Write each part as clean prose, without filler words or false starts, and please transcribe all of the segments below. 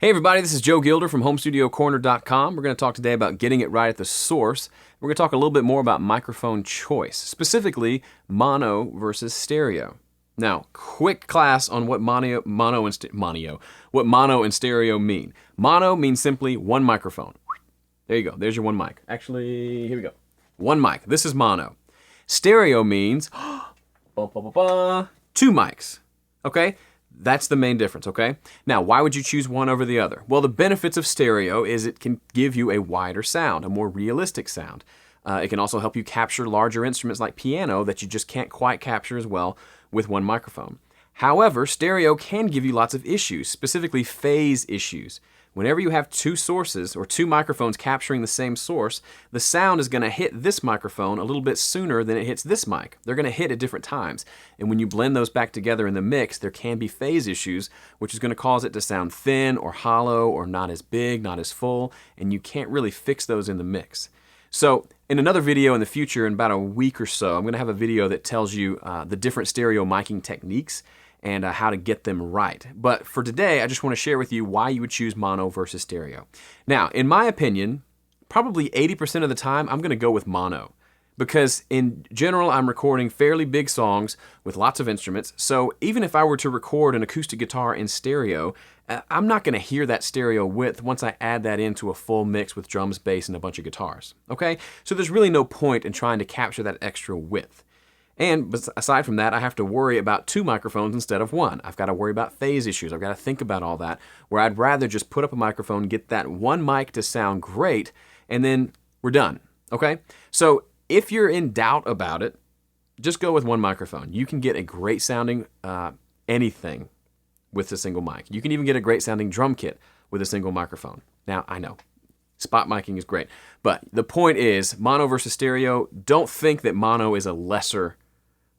Hey everybody, this is Joe Gilder from HomeStudioCorner.com. We're going to talk today about getting it right at the source. We're going to talk a little bit more about microphone choice, specifically mono versus stereo. Now, quick class on what mono and stereo mean. Mono means simply one microphone. There you go. There's your one mic. Actually, here we go. One mic. This is mono. Stereo means two mics. Okay? That's the main difference, okay? Now, why would you choose one over the other? Well, the benefits of stereo is it can give you a wider sound, a more realistic sound. It can also help you capture larger instruments like piano that you just can't quite capture as well with one microphone. However, stereo can give you lots of issues, specifically phase issues. Whenever you have two sources or two microphones capturing the same source, the sound is going to hit this microphone a little bit sooner than it hits this mic. They're going to hit at different times. And when you blend those back together in the mix, there can be phase issues, which is going to cause it to sound thin or hollow or not as big, not as full, and you can't really fix those in the mix. So in another video in the future, in about a week or so, I'm going to have a video that tells you the different stereo miking techniques and how to get them right. But for today, I just want to share with you why you would choose mono versus stereo. Now, in my opinion, probably 80% of the time, I'm going to go with mono. Because in general, I'm recording fairly big songs with lots of instruments, so even if I were to record an acoustic guitar in stereo, I'm not going to hear that stereo width once I add that into a full mix with drums, bass, and a bunch of guitars. Okay? So there's really no point in trying to capture that extra width. And aside from that, I have to worry about two microphones instead of one. I've got to worry about phase issues. I've got to think about all that, where I'd rather just put up a microphone, get that one mic to sound great, and then we're done, okay? So if you're in doubt about it, just go with one microphone. You can get a great sounding anything with a single mic. You can even get a great sounding drum kit with a single microphone. Now, I know, spot miking is great, but the point is, mono versus stereo, don't think that mono is a lesser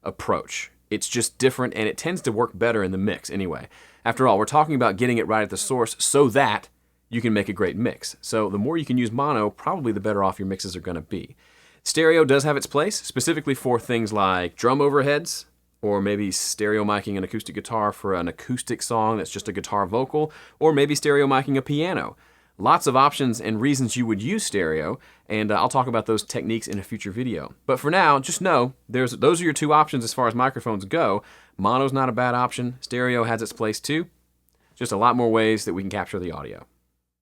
approach. It's just different, and it tends to work better in the mix anyway. After all, we're talking about getting it right at the source so that you can make a great mix. So the more you can use mono, probably the better off your mixes are going to be. Stereo does have its place, specifically for things like drum overheads, or maybe stereo miking an acoustic guitar for an acoustic song that's just a guitar vocal, or maybe stereo miking a piano. Lots of options and reasons you would use stereo, and I'll talk about those techniques in a future video. But for now, just know those are your two options as far as microphones go. Mono's not a bad option. Stereo has its place too. Just a lot more ways that we can capture the audio.